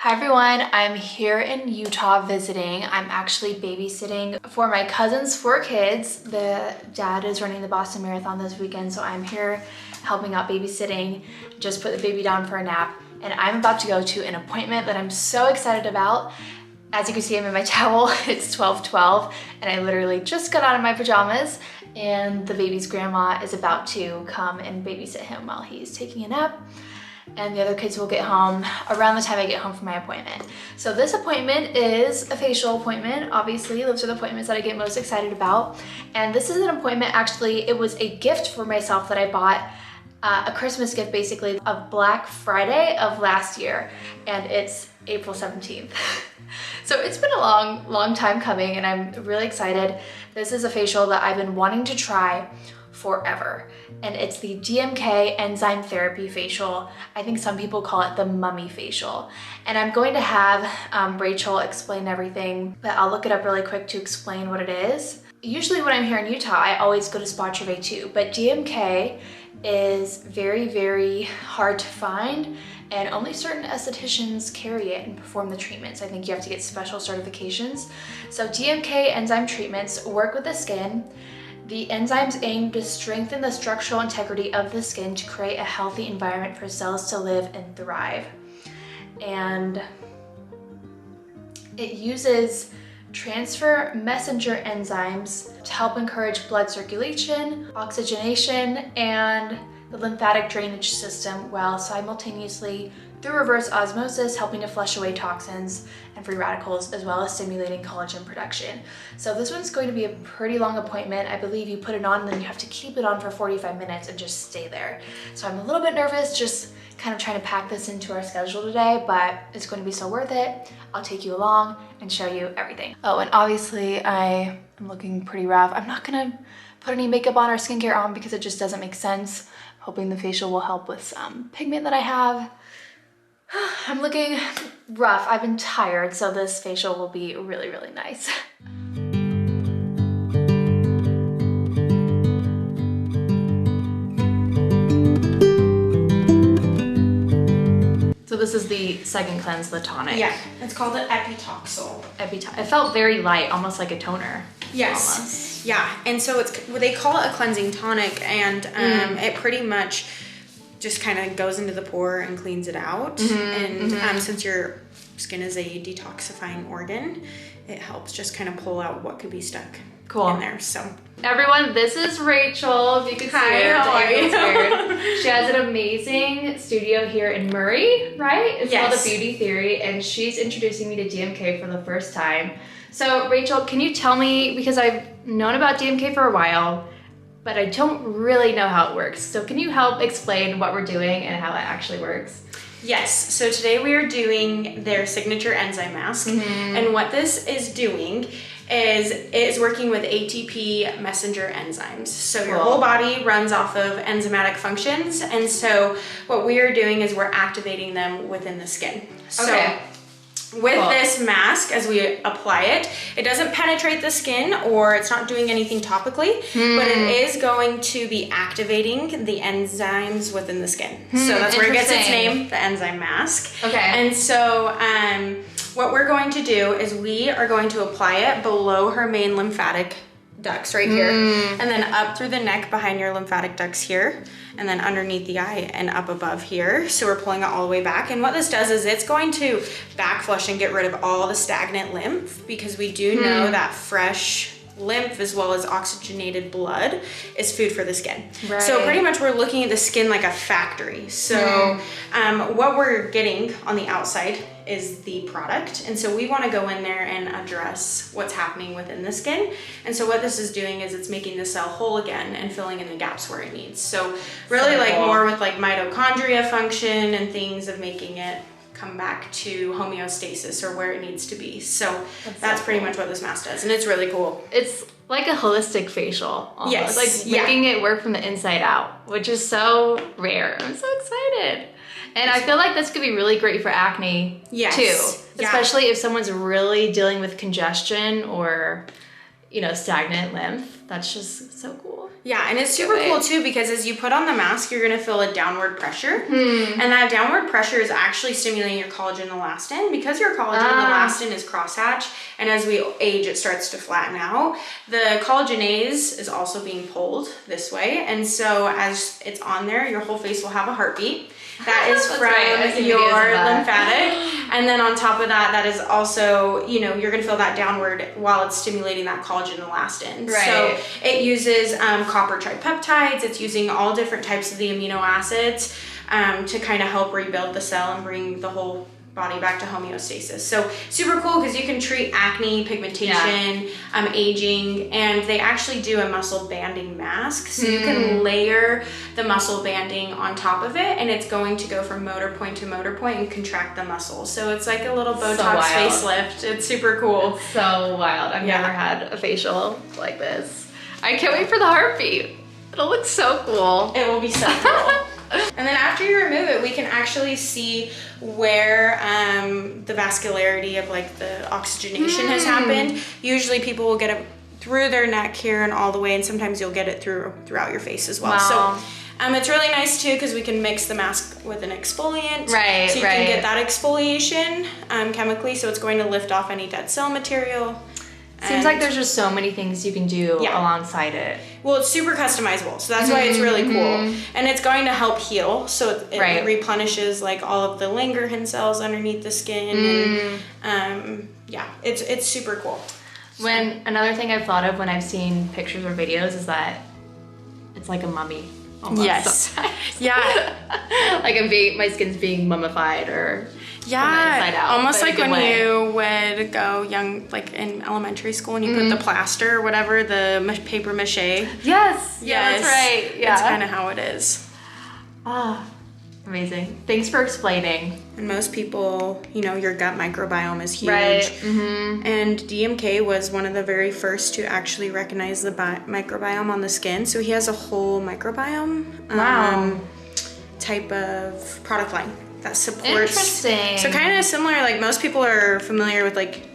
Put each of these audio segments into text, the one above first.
Hi everyone, I'm here in Utah visiting. I'm actually babysitting for my cousin's 4 kids. The dad is running the Boston Marathon this weekend, so I'm here helping out babysitting, just put the baby down for a nap, and I'm about to go to an appointment that I'm so excited about. As you can see, I'm in my towel. It's 12:12, and I literally just got out of my pajamas, and the baby's grandma is about to come and babysit him while he's taking a nap. And the other kids will get home around the time I get home from my appointment. So this appointment is a facial appointment. Obviously, those are the appointments that I get most excited about. And this is an appointment, actually, it was a gift for myself that I bought, a Christmas gift basically, of Black Friday of last year. And it's April 17th. So it's been a long time coming, and I'm really excited. This is a facial that I've been wanting to try forever, and it's the DMK Enzyme Therapy Facial. I think some people call it the mummy facial. And I'm going to have Rachel explain everything, but I'll look it up really quick to explain what it is. Usually when I'm here in Utah, I always go to Spa Trouvé too, but DMK is very hard to find, and only certain estheticians carry it and perform the treatments. I think you have to get special certifications. So DMK enzyme treatments work with the skin. The enzymes aim to strengthen the structural integrity of the skin to create a healthy environment for cells to live and thrive. And it uses transfer messenger enzymes to help encourage blood circulation, oxygenation, and the lymphatic drainage system, while simultaneously, through reverse osmosis, helping to flush away toxins and free radicals, as well as stimulating collagen production. So this one's going to be a pretty long appointment. I believe you put it on and then you have to keep it on for 45 minutes and just stay there. So I'm a little bit nervous, just kind of trying to pack this into our schedule today, but it's going to be so worth it. I'll take you along and show you everything. Oh, and obviously I am looking pretty rough. I'm not gonna put any makeup on or skincare on because it just doesn't make sense. Hoping the facial will help with some pigment that I have. I'm looking rough. I've been tired, so this facial will be really nice. So this is the second cleanse, the tonic. Yeah, it's called an Epitoxal. It felt very light, almost like a toner. Yes. Almost. Yeah, and so it's, they call it a cleansing tonic, and it pretty much just kind of goes into the pore and cleans it out. Since your skin is a detoxifying organ, it helps just kind of pull out what could be stuck in there. So everyone, this is Rachel. If you could see her, how are you? She has an amazing studio here in Murray, right? It's called The Beauty Theory, and she's introducing me to DMK for the first time. So Rachel, can you tell me, because I've known about DMK for a while, but I don't really know how it works. So can you help explain what we're doing and how it actually works? Yes, so today we are doing their signature enzyme mask. And what this is doing is it is working with ATP messenger enzymes. So your whole body runs off of enzymatic functions. And so what we are doing is we're activating them within the skin. So with this mask, as we apply it, it doesn't penetrate the skin, or it's not doing anything topically, but it is going to be activating the enzymes within the skin. So that's where it gets its name, the enzyme mask. And so what we're going to do is we are going to apply it below her main lymphatic ducts right here, and then up through the neck behind your lymphatic ducts here, and then underneath the eye and up above here. So we're pulling it all the way back, and what this does is it's going to back flush and get rid of all the stagnant lymph, because we do know that fresh lymph as well as oxygenated blood is food for the skin. So pretty much we're looking at the skin like a factory. So what we're getting on the outside is the product, and so we want to go in there and address what's happening within the skin. And so what this is doing is it's making the cell whole again and filling in the gaps where it needs. So really more with like mitochondria function and things of making it come back to homeostasis or where it needs to be. So that's pretty much what this mask does, and it's really cool. It's like a holistic facial almost. Like making it work from the inside out, which is so rare. I'm so excited. And I feel like this could be really great for acne too, especially if someone's really dealing with congestion or, you know, stagnant lymph. That's just so cool. Yeah, and it's super cool too because as you put on the mask, you're gonna feel a downward pressure. And that downward pressure is actually stimulating your collagen elastin. Because your collagen elastin is crosshatch, and as we age, it starts to flatten out. The collagenase is also being pulled this way. And so as it's on there, your whole face will have a heartbeat. That is from your lymphatic. And then on top of that, that is also, you know, you're gonna feel that downward while it's stimulating that collagen elastin. Right. So it uses copper tripeptides. It's using all different types of the amino acids to kind of help rebuild the cell and bring the whole body back to homeostasis. So super cool because you can treat acne, pigmentation, aging, and they actually do a muscle banding mask. So you can layer the muscle banding on top of it, and it's going to go from motor point to motor point and contract the muscle. So it's like a little Botox facelift. It's super cool. It's so wild. I've never had a facial like this. I can't wait for the heartbeat. It'll look so cool. It will be so cool. And then after you remove it, we can actually see where the vascularity of like the oxygenation has happened. Usually people will get it through their neck here and all the way, and sometimes you'll get it throughout your face as well. Wow. So it's really nice too because we can mix the mask with an exfoliant. Right, so you can get that exfoliation chemically, so it's going to lift off any dead cell material. Seems like there's just so many things you can do alongside it. Well, it's super customizable, so that's why it's really cool. And it's going to help heal, so it replenishes like all of the Langerhans cells underneath the skin. And it's super cool. When another thing I've thought of when I've seen pictures or videos is that it's like a mummy. Almost sometimes. Yeah. Like my skin's being mummified or from the inside out, almost like when you would go young, like in elementary school, and you put the plaster or whatever, the paper mache. Yes, that's right. Yeah, that's kind of how it is. Amazing. Thanks for explaining. And most people, you know, your gut microbiome is huge. Right. And DMK was one of the very first to actually recognize the microbiome on the skin. So he has a whole microbiome type of product line that supports. Interesting. So kind of similar, like most people are familiar with like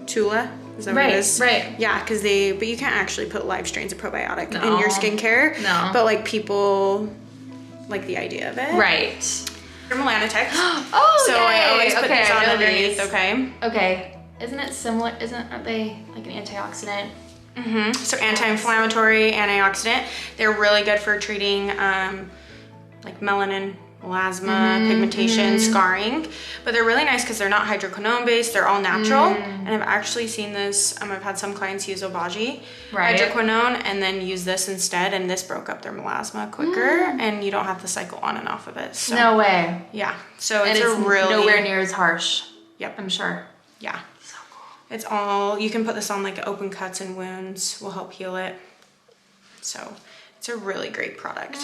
Tula. Is that what it is? Right. Yeah, but you can't actually put live strains of probiotic in your skincare. No. But like people like the idea of it. Right. They're Melanotex. So I always put these on underneath, these. okay? Okay. Isn't it similar? Aren't they like an antioxidant? So anti-inflammatory, antioxidant. They're really good for treating like melanin, melasma, pigmentation, scarring. But they're really nice because they're not hydroquinone based. They're all natural. And I've actually seen this. I've had some clients use Obagi hydroquinone and then use this instead. And this broke up their melasma quicker. And you don't have to cycle on and off of it. So, No way. Yeah. So And it's it's a really nowhere near as harsh. Yep. I'm sure. Yeah. So cool. It's all, you can put this on like open cuts and wounds, will help heal it. So it's a really great product.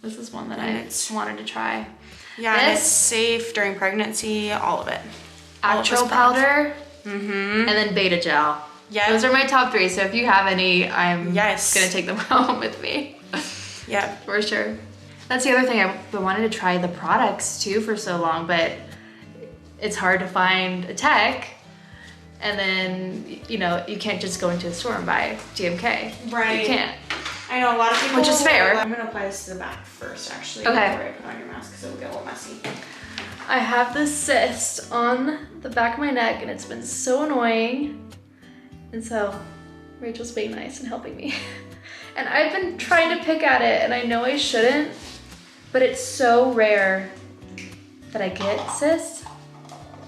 This is one that I wanted to try. Yeah, and it's safe during pregnancy, all of it. Actro powder, and then Beta gel. Yeah. Those are my top 3, so if you have any, I'm gonna take them home with me. Yeah. For sure. That's the other thing, I wanted to try the products too for so long, but it's hard to find a tech, and then, you know, you can't just go into a store and buy DMK. Right. You can't. I know a lot of people. Which is fair. I'm gonna apply this to the back first, actually, Okay. before I put on your mask, because it will get a little messy. I have this cyst on the back of my neck, and it's been so annoying. And so Rachel's being nice and helping me. And I've been trying to pick at it, and I know I shouldn't, but it's so rare that I get a cyst.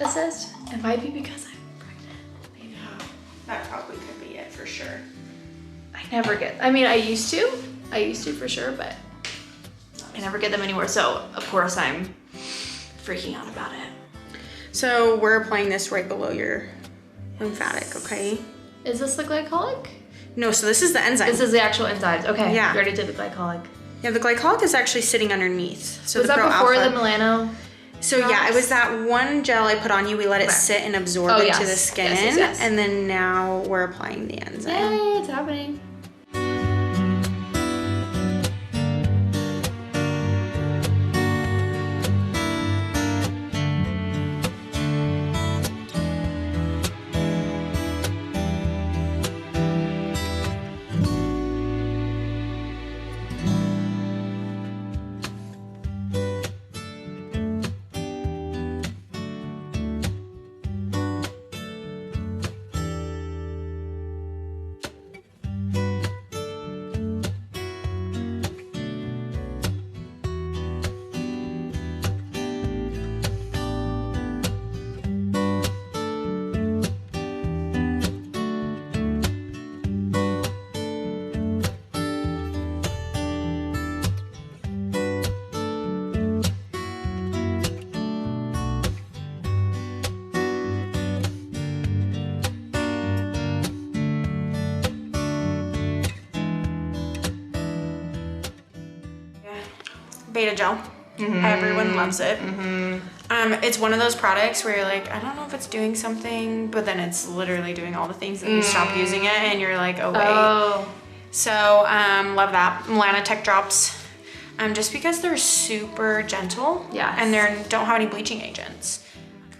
It might be because I'm pregnant. Yeah, that probably could be it for sure. I used to for sure, but I never get them anymore. So of course I'm freaking out about it. So we're applying this right below your lymphatic, okay? Is this the glycolic? No, so this is the enzyme. This is the actual enzymes. Okay, Yeah. we already did the glycolic. Yeah, the glycolic is actually sitting underneath. So Was the that before pro-alpha. the Melano? So yeah, it was that one gel I put on you. We let it sit and absorb into the skin. Yes. And then now we're applying the enzyme. Yay, it's happening. Beta Gel. Everyone loves it. It's one of those products where you're like, I don't know if it's doing something, but then it's literally doing all the things that you stop using it and you're like, oh wait. So love that. Lana Tech Drops. Just because they're super gentle. Yes. And they don't have any bleaching agents.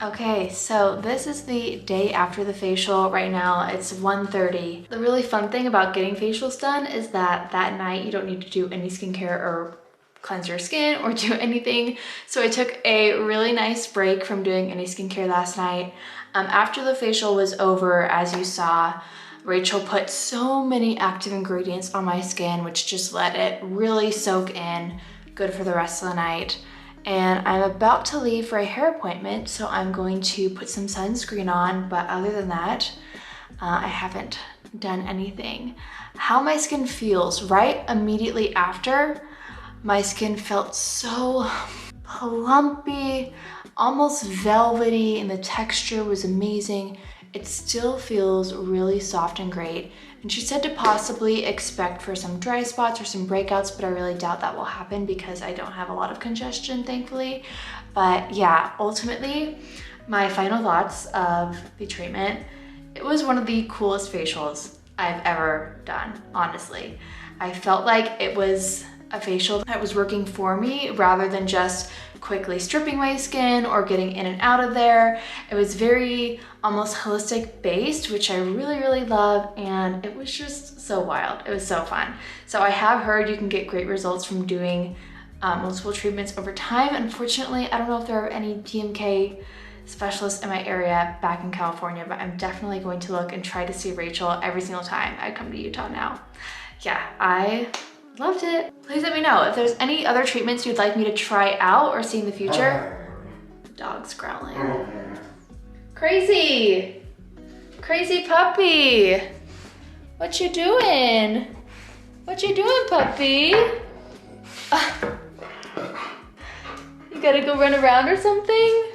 Okay, so this is the day after the facial. Right now it's 1:30. The really fun thing about getting facials done is that night you don't need to do any skincare or cleanse your skin or do anything. So I took a really nice break from doing any skincare last night. After the facial was over, as you saw, Rachel put so many active ingredients on my skin, which just let it really soak in, good for the rest of the night. And I'm about to leave for a hair appointment, so I'm going to put some sunscreen on, but other than that, I haven't done anything. How my skin feels right immediately after, my skin felt so plumpy, almost velvety, and the texture was amazing. It still feels really soft and great. And she said to possibly expect for some dry spots or some breakouts, but I really doubt that will happen because I don't have a lot of congestion, thankfully. But yeah, ultimately, my final thoughts of the treatment, it was one of the coolest facials I've ever done, honestly. I felt like it was a facial that was working for me rather than just quickly stripping my skin or getting in and out of there. It was very almost holistic based, which I really, really love. And it was just so wild. It was so fun. So I have heard you can get great results from doing multiple treatments over time. Unfortunately, I don't know if there are any DMK specialists in my area back in California, but I'm definitely going to look and try to see Rachel every single time I come to Utah now. Yeah, I loved it. Please let me know if there's any other treatments you'd like me to try out or see in the future. Dog's growling. Crazy. Crazy puppy. What you doing? What you doing, puppy? You gotta go run around or something?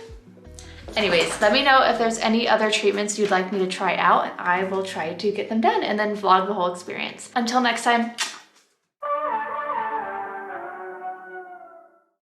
Anyways, let me know if there's any other treatments you'd like me to try out and I will try to get them done and then vlog the whole experience. Until next time,